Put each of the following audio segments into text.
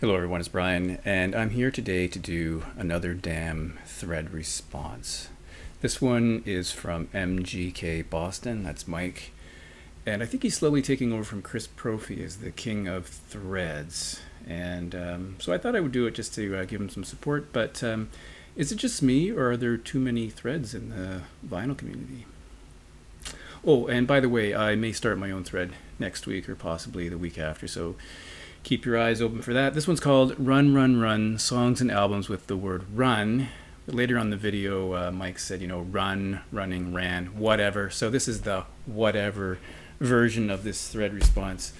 Hello everyone, it's Brian, and I'm here today to do another damn thread response. This one is from MGK Boston, that's Mike, and I think he's slowly taking over from Chris Prophy as the king of threads. And so I thought I would do it just to give him some support, but is it just me, or are there too many threads in the vinyl community? Oh, and by the way, I may start my own thread next week or possibly the week after, so keep your eyes open for that. This one's called Run, Run, Run, Songs and Albums with the word run. Later on the video, Mike said, run, running, ran, whatever. So this is the whatever version of this thread response.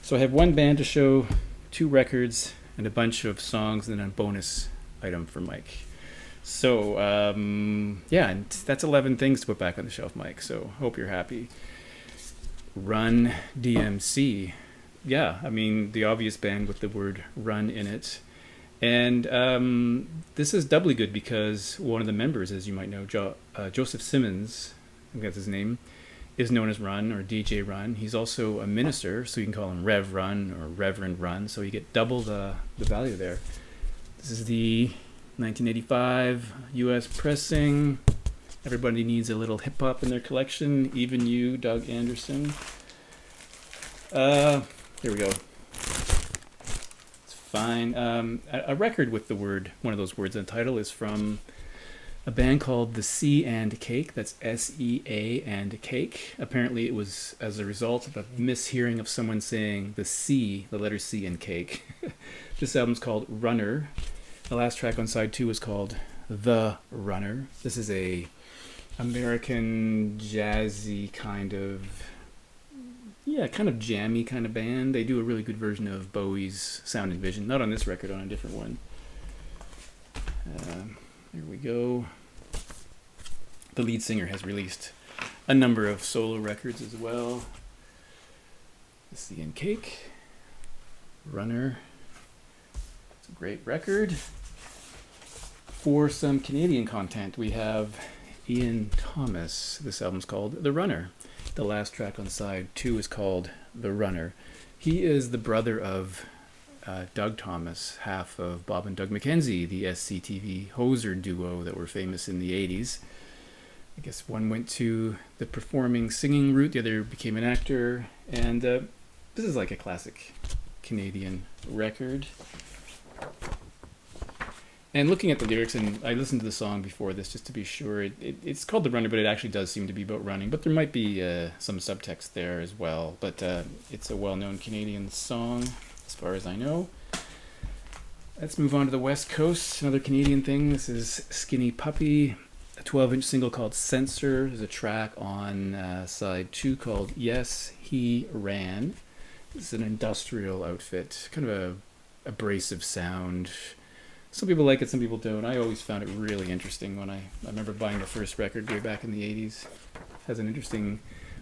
So I have one band to show, two records, and a bunch of songs, and then a bonus item for Mike. So, yeah, and that's 11 things to put back on the shelf, Mike. So hope you're happy. Run DMC. Yeah, I mean, the obvious band with the word run in it. And this is doubly good because one of the members, as you might know, Joseph Simmons, I think that's his name, is known as Run or DJ Run. He's also a minister, so you can call him Rev Run or Reverend Run, so you get double the value there. This is the 1985 US pressing. Everybody needs a little hip-hop in their collection, even you, Doug Anderson. Here we go. It's fine. A record with the word, one of those words in the title, is from a band called The Sea and Cake. That's S-E-A and Cake. Apparently it was as a result of a mishearing of someone saying the C, the letter C and Cake. This album's called Runner. The last track on side 2 is called The Runner. This is a American jazzy kind of jammy kind of band. They do a really good version of Bowie's Sound and Vision. Not on this record, on a different one. Here we go. The lead singer has released a number of solo records as well. The Sea and Cake. Runner. It's a great record. For some Canadian content, we have Ian Thomas. This album's called The Runner. The last track on side 2 is called The Runner. He is the brother of Doug Thomas, half of Bob and Doug McKenzie, the SCTV hoser duo that were famous in the 80s. I guess one went to the performing singing route, the other became an actor, and this is like a classic Canadian record. And looking at the lyrics, and I listened to the song before this just to be sure, it's called The Runner, but it actually does seem to be about running. But there might be some subtext there as well. But it's a well-known Canadian song, as far as I know. Let's move on to the West Coast. Another Canadian thing. This is Skinny Puppy, a 12-inch single called Censor. There's a track on side 2 called Yes, He Ran. This is an industrial outfit, kind of a abrasive sound. Some people like it, some people don't. I always found it really interesting when I remember buying the first record way back in the 80s. It has an interesting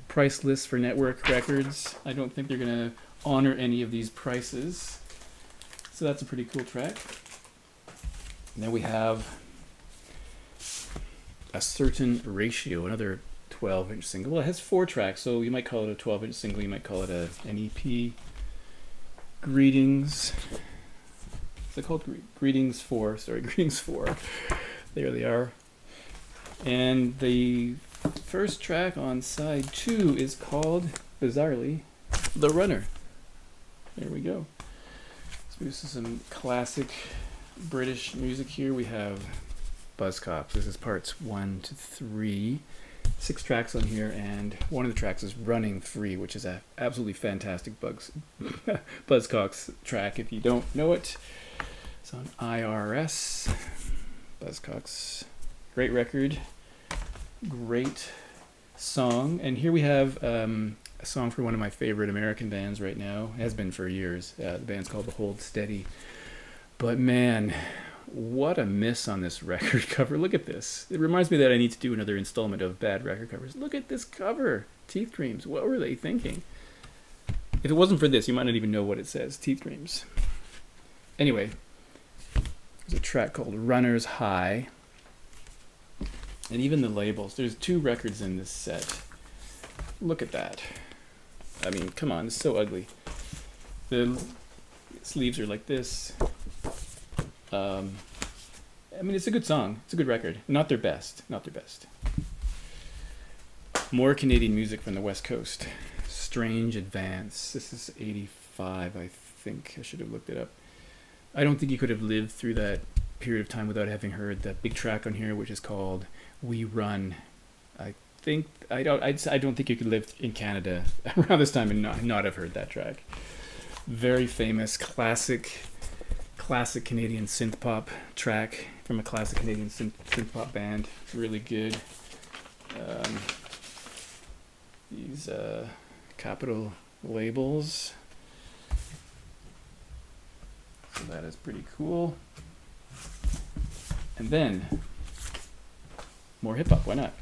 price list for network records. I don't think they're going to honor any of these prices. So that's a pretty cool track. And then we have A Certain Ratio, another 12-inch single. Well, it has 4 tracks, so you might call it a 12-inch single. You might call it an EP. Greetings. They're called Greetings 4. Sorry, Greetings 4. There they are. And the first track on side 2 is called, bizarrely, The Runner. There we go. So this is some classic British music here. We have Buzzcocks. This is parts 1 to 3. 6 tracks on here, and one of the tracks is Running Free, which is an absolutely fantastic Buzzcocks track if you don't know it. It's on IRS. Buzzcocks. Great record. Great song. And here we have a song for one of my favorite American bands right now. It has been for years. The band's called The Hold Steady. But man, what a miss on this record cover. Look at this. It reminds me that I need to do another installment of bad record covers. Look at this cover. Teeth Creams. What were they thinking? If it wasn't for this, you might not even know what it says. Teeth Creams. Anyway, there's a track called Runner's High. And even the labels. There's 2 records in this set. Look at that. I mean, come on. It's so ugly. The Sleeves are like this. I mean, it's a good song. It's a good record. Not their best. Not their best. More Canadian music from the West Coast. Strange Advance. This is 85, I think. I should have looked it up. I don't think you could have lived through that period of time without having heard that big track on here, which is called We Run. I don't think you could live in Canada around this time and not have heard that track. Very famous, classic Canadian synth pop track from a classic Canadian synth pop band. Really good. These Capitol labels. So that is pretty cool. And then more hip hop. Why not?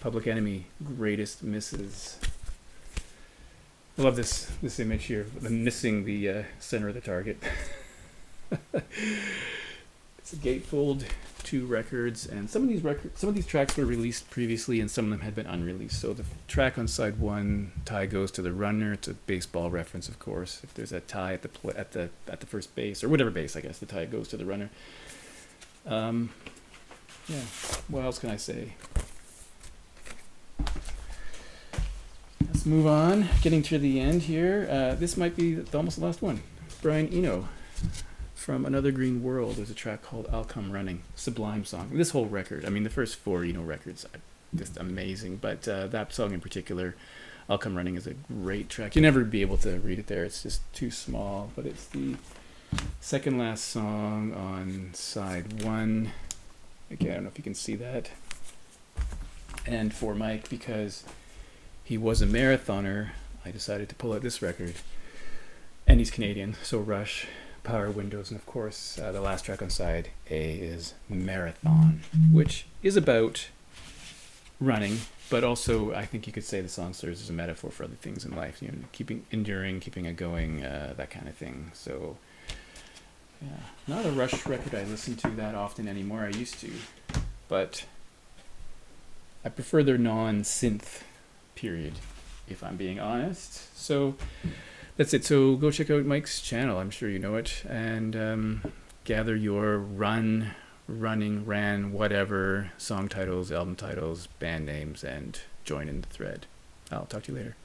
Public Enemy, Greatest Misses. I love this image here. I'm missing the center of the target. It's a Gatefold 2 records, and some of these tracks were released previously, and some of them had been unreleased. So the track on side 1, "Tie Goes to the Runner." It's a baseball reference, of course. If there's a tie at the first base, or whatever base, I guess the tie goes to the runner. Yeah. What else can I say? Let's move on. Getting to the end here. This might be almost the last one. Brian Eno from Another Green World. There's a track called "I'll Come Running." Sublime song. This whole record. I mean, the first 4 Eno records are just amazing. But that song in particular, "I'll Come Running," is a great track. You'll never be able to read it there. It's just too small. But it's the second last song on side 1. Again, I don't know if you can see that. And for Mike, because he was a marathoner, I decided to pull out this record. And he's Canadian, so Rush, Power Windows, and of course the last track on side A is Marathon, which is about running, but also I think you could say the song serves as a metaphor for other things in life, keeping it going, that kind of thing. So yeah, not a Rush record I listen to that often anymore. I used to, but I prefer their non-synth period, if I'm being honest. So that's it. So go check out Mike's channel. I'm sure you know it. And gather your ran, whatever song titles, album titles, band names, and join in the thread. I'll talk to you later.